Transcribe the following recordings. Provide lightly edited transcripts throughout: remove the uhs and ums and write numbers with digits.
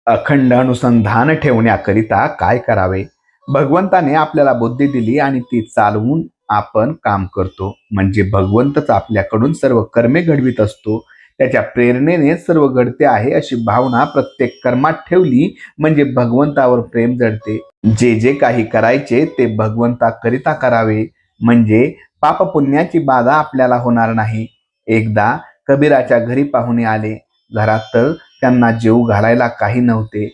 अखंड अनुसंधान ठेवण्याकरिता काय करावे? भगवंताने आपल्याला बुद्धी दिली आणि ती चालवून आपण काम करतो. म्हणजे भगवंतच आपल्याकडून सर्व कर्मे घडवीत असतो. त्याच्या प्रेरणेने सर्व घडते आहे अशी भावना प्रत्येक कर्मात ठेवली म्हणजे भगवंतावर प्रेम जडते. जे जे काही करायचे ते भगवंताकरिता करावे, म्हणजे पापपुण्याची बाधा आपल्याला होणार नाही. एकदा कबीराच्या घरी पाहुणे आले. घरात तर त्यांना जेवू घालायला काही नव्हते.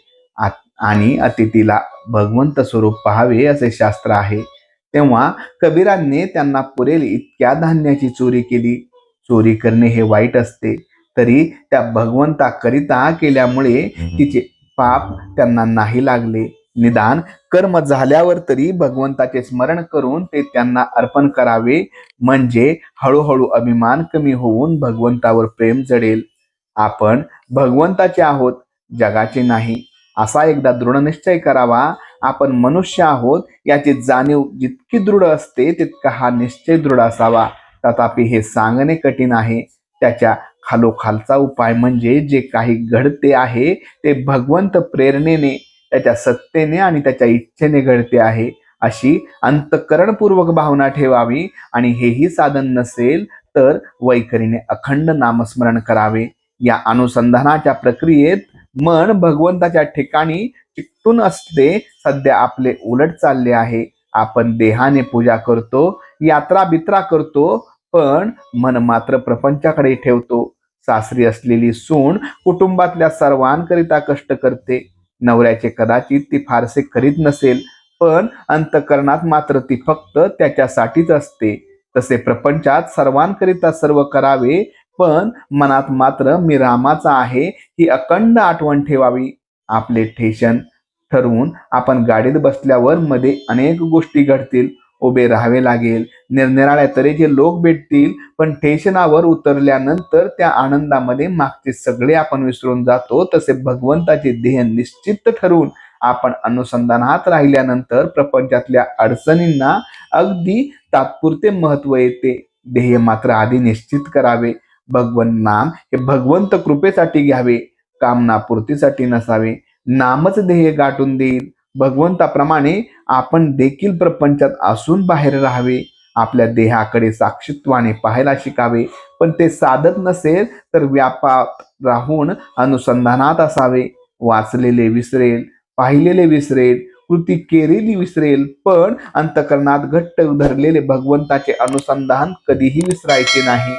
आणि अतिथीला भगवंत स्वरूप पाहावे असे शास्त्र आहे. तेव्हा कबीरांनी त्यांना पुरेल इतक्या धान्याची चोरी केली. चोरी करणे हे वाईट असते, तरी त्या भगवंताकरिता केल्यामुळे तिचे पाप त्यांना नाही लागले. निदान कर्म झाल्यावर तरी भगवंताचे स्मरण करून ते त्यांना अर्पण करावे, म्हणजे हळूहळू अभिमान कमी होऊन भगवंतावर प्रेम जडेल. आपण भगवंताचे आहोत, जगाचे नाही, असा एकदा दृढ निश्चय करावा. आपण मनुष्य आहोत याची जाणीव जितकी दृढ असते तितका हा निश्चय दृढ असावा. तथापि हे सांगणे कठीण आहे. त्याच्या खालोखालचा उपाय म्हणजे जे काही घडते आहे ते भगवंत प्रेरणेने, त्याच्या सत्तेने आणि त्याच्या इच्छेने घडते आहे अशी अंतःकरणपूर्वक भावना ठेवावी. आणि हेही साधन नसेल तर वैखरीने अखंड नामस्मरण करावे. या अनुसंधानाच्या प्रक्रियेत मन भगवंताच्या ठिकाणी चिकटून असते. सध्या आपले उलट चालले आहे. आपण देहाने पूजा करतो, यात्रा बित्रा करतो, पण मन मात्र प्रपंचाकडे ठेवतो. सासरी असलेली सून कुटुंबातल्या सर्वांकरिता कष्ट करते. नवऱ्याचे कदाचित ती फारसे करीत नसेल, पण अंतःकरणात मात्र ती फक्त त्याच्यासाठीच असते. तसे प्रपंचात सर्वांकरिता सर्व करावे, पण मनात मात्र मी रामाचा आहे ही अखंड आठवण ठेवावी. आपले ठेशन ठरवून आपण गाडीत बसल्यावर मध्ये अनेक गोष्टी घडतील. उभे राहावे लागेल, निरनिराळ्या तऱ्हेचे लोक भेटतील, पण स्टेशनावर उतरल्यानंतर त्या आनंदामध्ये मागचे सगळे आपण विसरून जातो. तसे भगवंताचे ध्येय निश्चित ठरवून आपण अनुसंधानात राहिल्यानंतर प्रपंचातल्या अडचणींना अगदी तात्पुरते महत्व येते. ध्येय मात्र आधी निश्चित करावे. भगवंत नाम हे भगवंत कृपेसाठी घ्यावे, कामनापूर्तीसाठी नसावे. नामच ध्येय गाठून देईल. भगवंताप्रमाणे आपण देखील प्रपंचात असून बाहेर राहावे. आपल्या देहाकडे साक्षीत्वाने पाहायला शिकावे. पण ते साधत नसेल तर व्यापात राहून अनुसंधानात असावे. वाचलेले विसरेल, पाहिलेले विसरेल, कृती केलेली विसरेल, पण अंतःकरणात घट्ट धरलेले भगवंताचे अनुसंधान कधीही विसरायचे नाही.